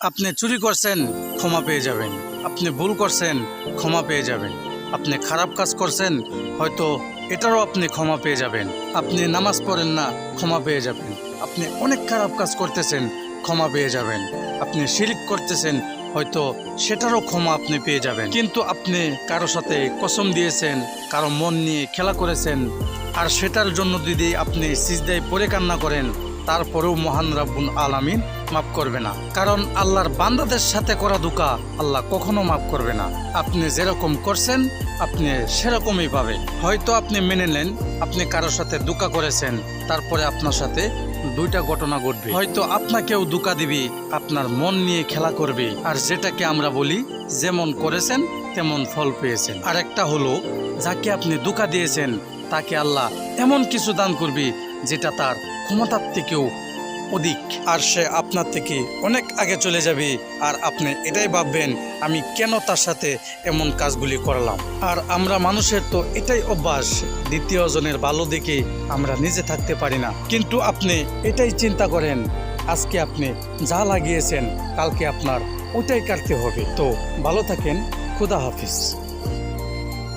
আপনি চুরি করছেন, ক্ষমা পেয়ে যাবেন। আপনি ভুল করছেন, ক্ষমা পেয়ে যাবেন। আপনি খারাপ কাজ করছেন, হয়তো এটারও আপনি ক্ষমা পেয়ে যাবেন। আপনি নামাজ পড়েন না, ক্ষমা পেয়ে যাবেন। আপনি অনেক খারাপ কাজ করতেছেন, ক্ষমা পেয়ে যাবেন। আপনি শিরক করতেছেন, হয়তো সেটারও ক্ষমা আপনি পেয়ে যাবেন। কিন্তু আপনি কারো সাথে কসম দিয়েছেন, কারো মন নিয়ে খেলা করেছেন, আর সেটার জন্য যদি আপনি সিজদায় পড়ে কান্না করেন, তারপরেও মহান রাব্বুল আলামিন মাফ করবে না। কারণ আল্লাহর বান্দাদের সাথে করা ধোঁকা আল্লাহ কখনো মাফ করবে না। আপনি যেরকম করছেন আপনি সেরকমই পাবে। হয়তো আপনি মেনে নেন আপনি কারোর সাথে ধোঁকা করেছেন, তারপরে আপনার সাথে দুইটা ঘটনা ঘটবে। হয়তো আপনাকেও ধোঁকা দিবে, আপনার মন নিয়ে খেলা করবে। আর যেটাকে আমরা বলি যেমন করেছেন তেমন ফল পেয়েছেন। আর একটা হলো, যাকে আপনি ধোঁকা দিয়েছেন তাকে আল্লাহ এমন কিছু দান করবে যেটা তার ক্ষমতার থেকেও অধিক, আর সে আপনার থেকে অনেক আগে চলে যাবে। আর আপনি এটাই ভাববেন আমি কেন তার সাথে এমন কাজগুলি করলাম। আর আমরা মানুষের তো এটাই অভ্যাস, দ্বিতীয় জনের ভালো দেখে আমরা নিজে থাকতে পারি না। কিন্তু আপনি এটাই চিন্তা করেন, আজকে আপনি যা লাগিয়েছেন কালকে আপনার ওটাই কাটতে হবে। তো ভালো থাকেন, খুদা হাফিজ।